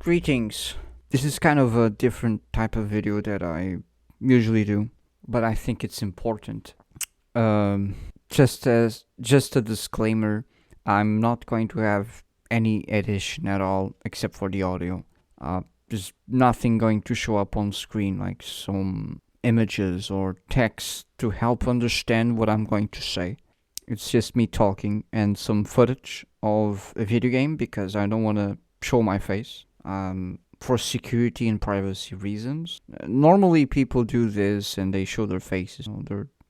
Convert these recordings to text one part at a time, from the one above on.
Greetings. This is kind of a different type of video that I usually do, but I think it's important. Um, just a disclaimer, I'm not going to have any edition at all except for the audio. There's nothing going to show up on screen like some images or text to help understand what I'm going to say. It's just me talking and some footage of a video game because I don't want to show my face. For security and privacy reasons. Normally, people do this and they show their faces.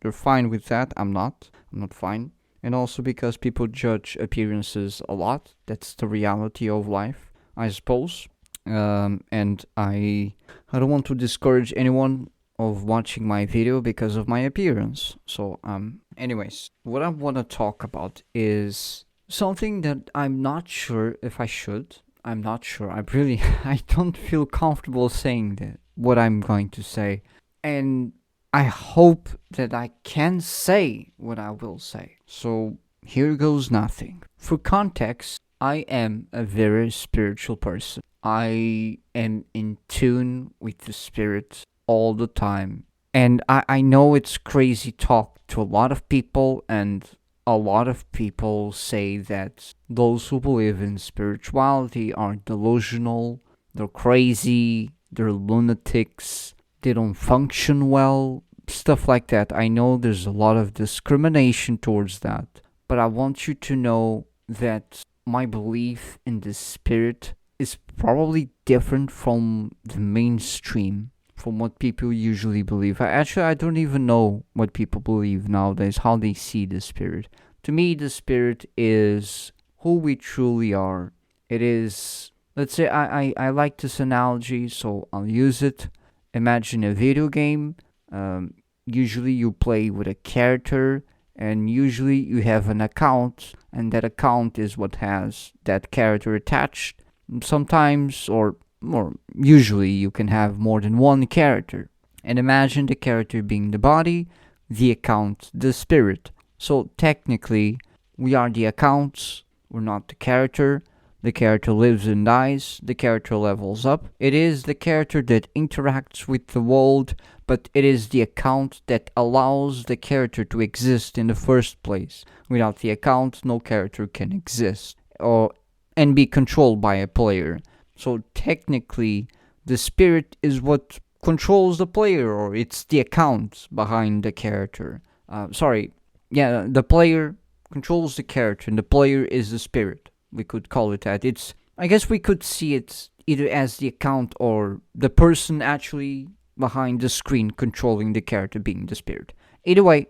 They're fine with that. I'm not. I'm not fine. And also because people judge appearances a lot. That's the reality of life, I suppose. And I don't want to discourage anyone of watching my video because of my appearance. So anyways, what I want to talk about is something that I'm not sure if I should. I'm not sure. I don't feel comfortable saying that, what I'm going to say. And I hope that I can say what I will say. So here goes nothing. For context, I am a very spiritual person. I am in tune with the spirit all the time. And I know it's crazy talk to a lot of people, and a lot of people say that those who believe in spirituality are delusional, they're crazy, they're lunatics, they don't function well, stuff like that. I know there's a lot of discrimination towards that, but I want you to know that my belief in the spirit is probably different from the mainstream, from what people usually believe. I don't even know what people believe nowadays, how they see the spirit. To me, the spirit is who we truly are. It is, let's say, I like this analogy, so I'll use it. Imagine a video game. Usually you play with a character, and usually you have an account, and that account is what has that character attached. Sometimes, or more usually, you can have more than one character. And imagine the character being the body, the account the spirit. So technically, we are the accounts, we're not the character. The character lives and dies, the character levels up. It is the character that interacts with the world, but it is the account that allows the character to exist in the first place. Without the account, no character can exist or and be controlled by a player. So technically, the spirit is what controls the player, or it's the account behind the character. The player controls the character, and the player is the spirit. We could call it that. I guess we could see it either as the account or the person actually behind the screen controlling the character being the spirit. Either way,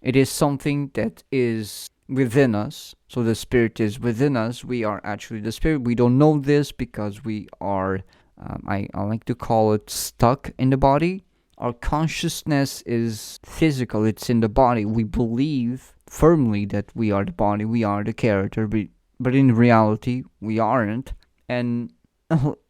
it is something that is within us. So the spirit is within us. We are actually the spirit. We don't know this because we are, I like to call it, stuck in the body. Our consciousness is physical. It's in the body. We believe firmly that we are the body. We are the character. But in reality, we aren't. And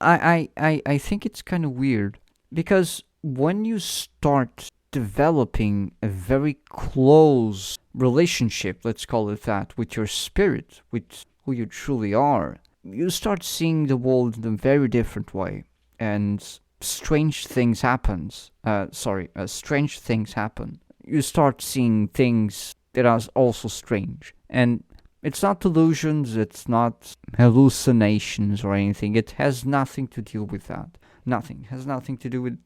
I think it's kind of weird because when you start developing a very close relationship, let's call it that, with your spirit, with who you truly are, you start seeing the world in a very different way, and strange things happen. You start seeing things that are also strange, and it's not delusions, it's not hallucinations or anything. It has nothing to do with that. Nothing. It has nothing to do with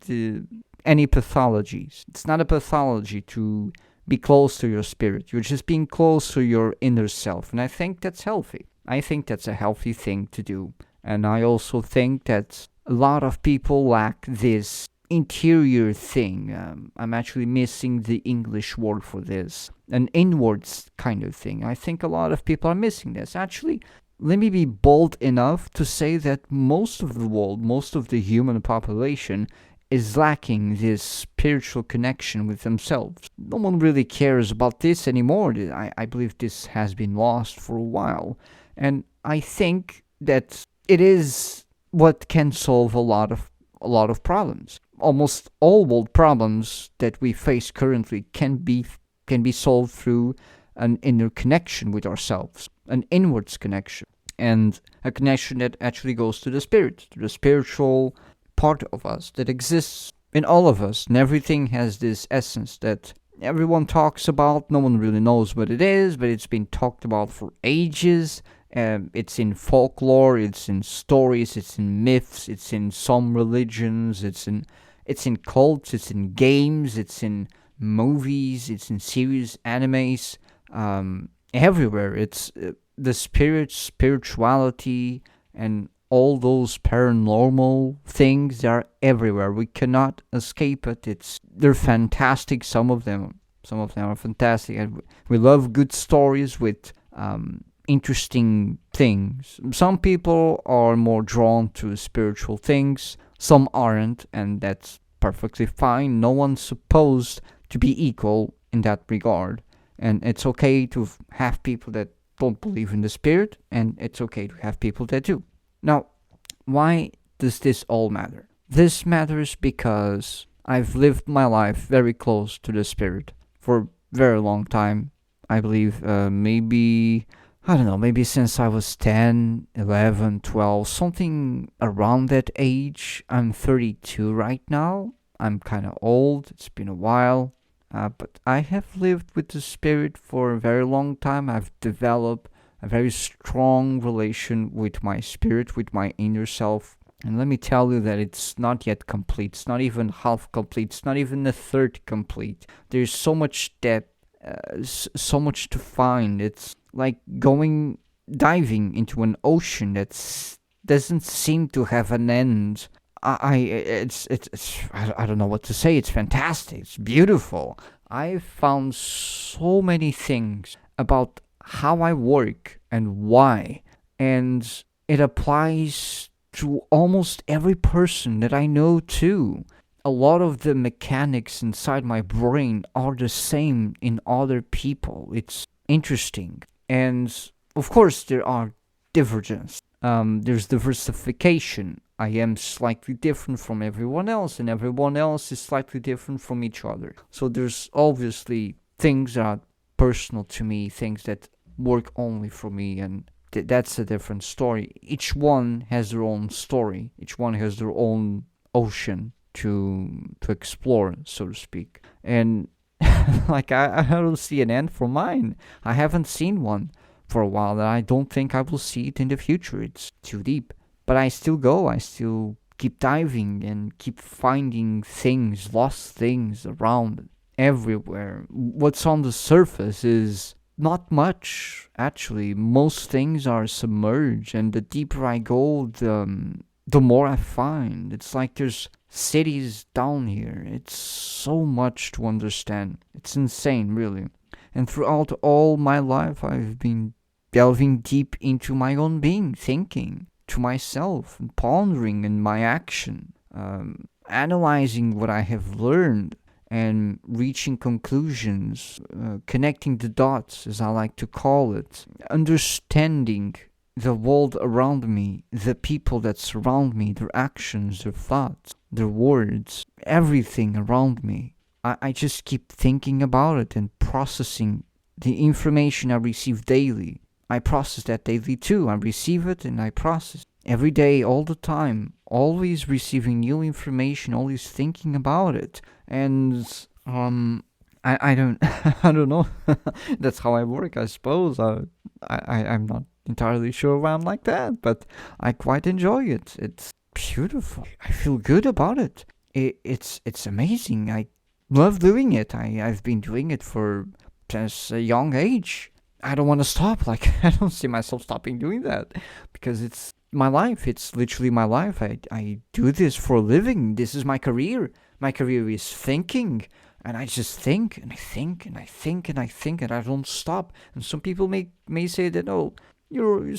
any pathologies. It's not a pathology to be close to your spirit. You're just being close to your inner self. And I think that's healthy. I think that's a healthy thing to do. And I also think that a lot of people lack this interior thing. I'm actually missing the English word for this. An inwards kind of thing. I think a lot of people are missing this. Actually, let me be bold enough to say that most of the world, most of the human population is lacking this spiritual connection with themselves. No one really cares about this anymore. I believe this has been lost for a while. And I think that it is what can solve a lot of problems. Almost all world problems that we face currently can be solved through an inner connection with ourselves, an inwards connection. and a connection that actually goes to the spirit, to the spiritual part of us that exists in all of us. And everything has this essence that everyone talks about. No one really knows what it is, but it's been talked about for ages. It's in folklore, it's in stories, it's in myths, it's in some religions, it's in cults, it's in games, it's in movies, it's in series, animes, everywhere. It's the spirit, spirituality, and all those paranormal things. They are everywhere. We cannot escape it. They're fantastic. Some of them are fantastic. And we love good stories with interesting things. Some people are more drawn to spiritual things. Some aren't, and that's perfectly fine. No one's supposed to be equal in that regard. And it's okay to have people that don't believe in the spirit, and it's okay to have people that do. Now, why does this all matter? This matters because I've lived my life very close to the spirit for a very long time. I believe maybe, I don't know, maybe since I was 10, 11, 12, something around that age. I'm 32 right now. I'm kind of old. It's been a while. But I have lived with the spirit for a very long time. I've developed a very strong relation with my spirit, with my inner self. And let me tell you that it's not yet complete. It's not even half complete. It's not even a third complete. There's so much depth, so much to find. It's like diving into an ocean that doesn't seem to have an end. I don't know what to say. It's fantastic. It's beautiful. I found so many things about how I work and why, and it applies to almost every person that I know too. A lot of the mechanics inside my brain are the same in other people. It's interesting, and of course there are divergences. There's diversification. I am slightly different from everyone else, and everyone else is slightly different from each other. So there's obviously things that are personal to me, things that work only for me, and that's a different story. Each one has their own story. Each one has their own ocean to explore, so to speak. And like I don't see an end for mine. I haven't seen one for a while, and I don't think I will see it in the future. It's too deep. But I still go. I still keep diving and keep finding things, lost things around everywhere. What's on the surface is not much, actually. Most things are submerged, and the deeper I go, the more I find. It's like there's cities down here. It's so much to understand. It's insane, really. And throughout all my life, I've been delving deep into my own being, thinking to myself, and pondering in my action, analyzing what I have learned, and reaching conclusions, connecting the dots, as I like to call it, understanding the world around me, the people that surround me, their actions, their thoughts, their words, everything around me. I just keep thinking about it and processing the information I receive daily. I process that daily too. I receive it and I process every day, all the time, always receiving new information, always thinking about it. And I don't I don't know. That's how I work, I suppose. I'm not entirely sure why I'm like that, but I quite enjoy it. It's beautiful. I feel good about it. It's amazing. I love doing it. I've been doing it for since a young age. I don't want to stop. Like, I don't see myself stopping doing that because it's my life. It's literally my life. I do this for a living. This is my career. My career is thinking, and I just think and I think and I think and I think, and I don't stop. And some people may say that, oh, you're an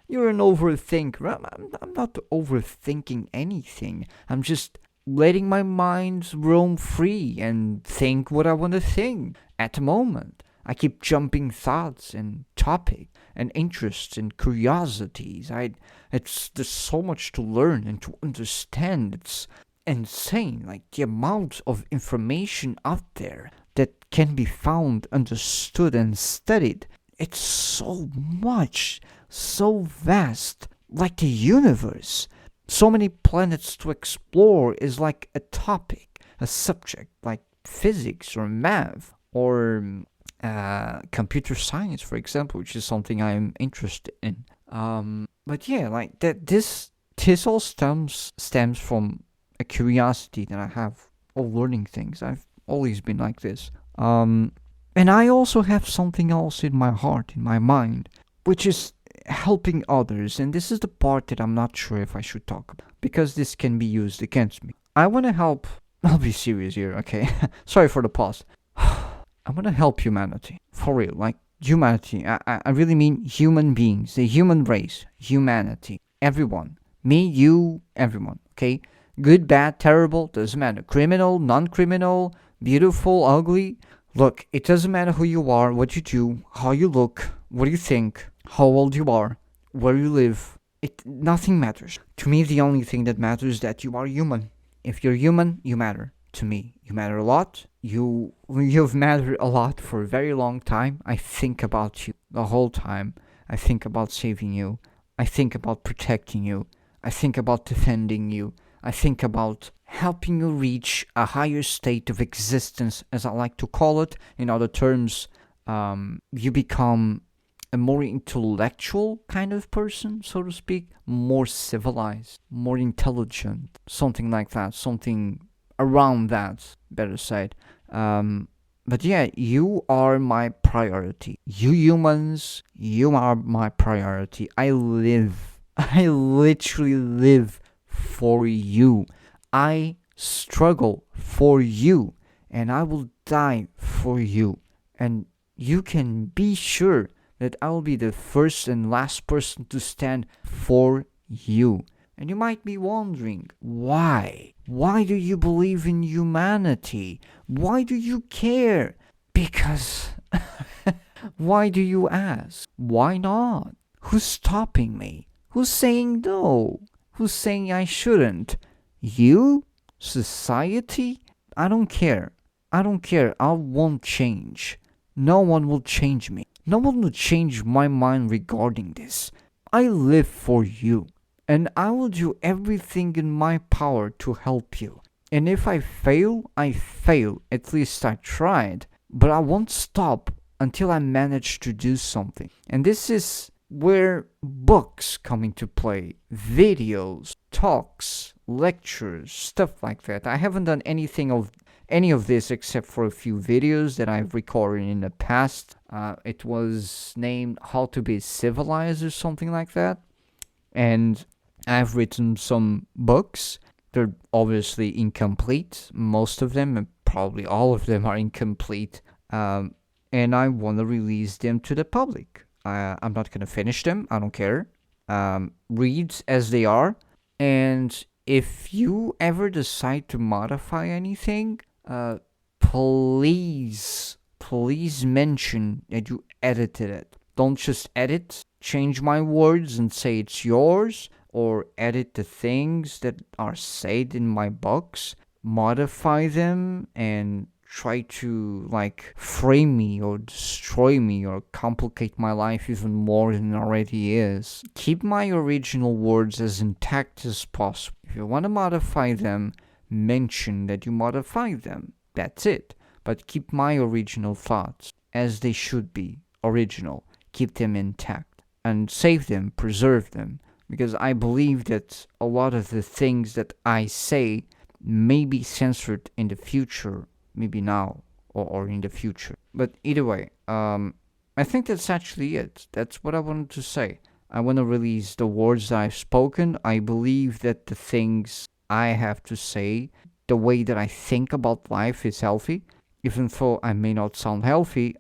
overthinker. I'm not overthinking anything. I'm just letting my mind roam free and think what I want to think at the moment. I keep jumping thoughts and topics and interests and curiosities. There's so much to learn and to understand. It's insane, like the amount of information out there that can be found, understood, and studied. It's so much. so vast, like the universe. So many planets to explore is like a topic, a subject, like physics or math or computer science, for example, which is something I'm interested in. But yeah, like that. This all stems from a curiosity that I have of learning things. I've always been like this. And I also have something else in my heart, in my mind, which is helping others. And this is the part that I'm not sure if I should talk about because this can be used against me. I want to help. I'll be serious here, okay? Sorry for the pause. I want to help humanity. For real. Like, humanity. I really mean human beings, the human race, humanity. Everyone. Me, you, everyone, okay? Good, bad, terrible, doesn't matter. Criminal, non criminal, beautiful, ugly. Look, it doesn't matter who you are, what you do, how you look, what you think, how old you are, where you live. Nothing matters. To me, the only thing that matters is that you are human. If you're human, you matter. To me, you matter a lot. You've mattered a lot for a very long time. I think about you the whole time. I think about saving you. I think about protecting you. I think about defending you. I think about helping you reach a higher state of existence, as I like to call it. In other terms, you become a more intellectual kind of person, so to speak, more civilized, more intelligent, something like that, something around that, better said. But yeah, you are my priority. You humans, you are my priority. I literally live for you. I struggle for you, and I will die for you. And you can be sure that I will be the first and last person to stand for you. And you might be wondering, why? Why do you believe in humanity? Why do you care? Because, why do you ask? Why not? Who's stopping me? Who's saying no? Who's saying I shouldn't? You? Society? I don't care. I don't care. I won't change. No one will change me. No one will change my mind regarding this. I live for you. And I will do everything in my power to help you. And if I fail, I fail. At least I tried. But I won't stop until I manage to do something. And this is where books come into play. Videos, talks, lectures, stuff like that. I haven't done any of this except for a few videos that I've recorded in the past. It was named How to Be Civilized or something like that. And I've written some books. They're obviously incomplete. Most of them, and probably all of them, are incomplete. And I want to release them to the public. I'm not going to finish them. I don't care. Read as they are. And if you ever decide to modify anything, please mention that you edited it. Don't just edit, change my words and say it's yours, or edit the things that are said in my books, modify them and try to like frame me or destroy me or complicate my life even more than it already is. Keep my original words as intact as possible. If you want to modify them, mention that you modified them. That's it. But keep my original thoughts as they should be, original. Keep them intact and save them, preserve them. Because I believe that a lot of the things that I say may be censored in the future, maybe now or in the future. But either way, I think that's actually it. That's what I wanted to say. I want to release the words that I've spoken. I believe that the things I have to say, the way that I think about life is healthy. Even though I may not sound healthy,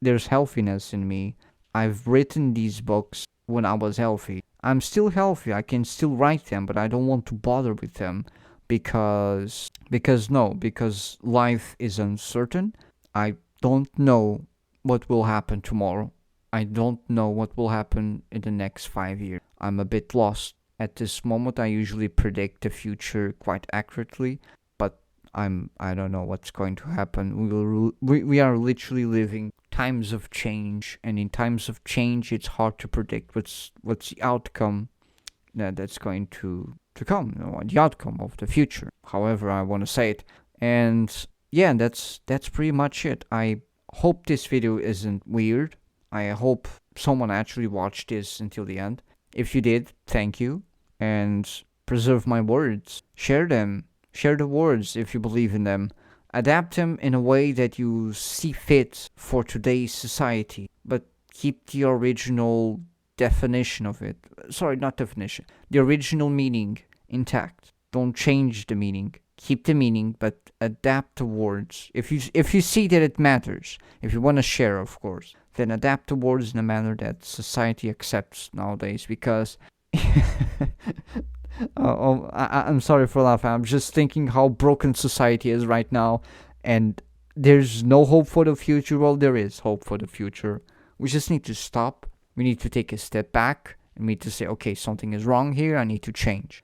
there's healthiness in me. I've written these books when I was healthy. I'm still healthy. I can still write them, but I don't want to bother with them because life is uncertain. I don't know what will happen tomorrow. I don't know what will happen in the next 5 years. I'm a bit lost. At this moment, I usually predict the future quite accurately, but I don't know what's going to happen. We are literally living times of change, and in times of change, it's hard to predict what's the outcome that's going to come, the outcome of the future. However, I want to say it, and yeah, that's pretty much it. I hope this video isn't weird. I hope someone actually watched this until the end. If you did, thank you, and preserve my words. Share them. Share the words if you believe in them. Adapt them in a way that you see fit for today's society, but keep the original definition of it. Sorry, not definition. The original meaning intact. Don't change the meaning. Keep the meaning, but adapt the words. If you see that it matters, if you want to share, of course, then adapt the words in a manner that society accepts nowadays. Because I'm sorry for laughing. I'm just thinking how broken society is right now, and there's no hope for the future. Well, there is hope for the future. We just need to stop. We need to take a step back, and we need to say, okay, something is wrong here. I need to change.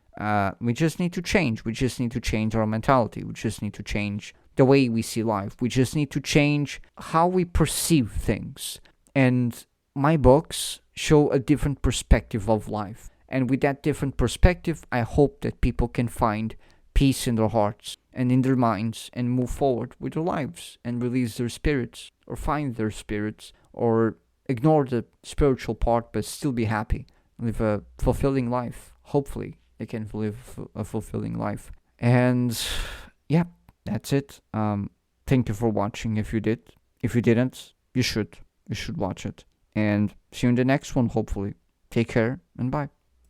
We just need to change. We just need to change our mentality. We just need to change the way we see life. We just need to change how we perceive things. And my books show a different perspective of life. And with that different perspective, I hope that people can find peace in their hearts and in their minds and move forward with their lives and release their spirits or find their spirits or ignore the spiritual part but still be happy. Live a fulfilling life. Hopefully, they can live a fulfilling life. And yeah, that's it. Thank you for watching if you did. If you didn't, you should. You should watch it. And see you in the next one, hopefully. Take care and bye.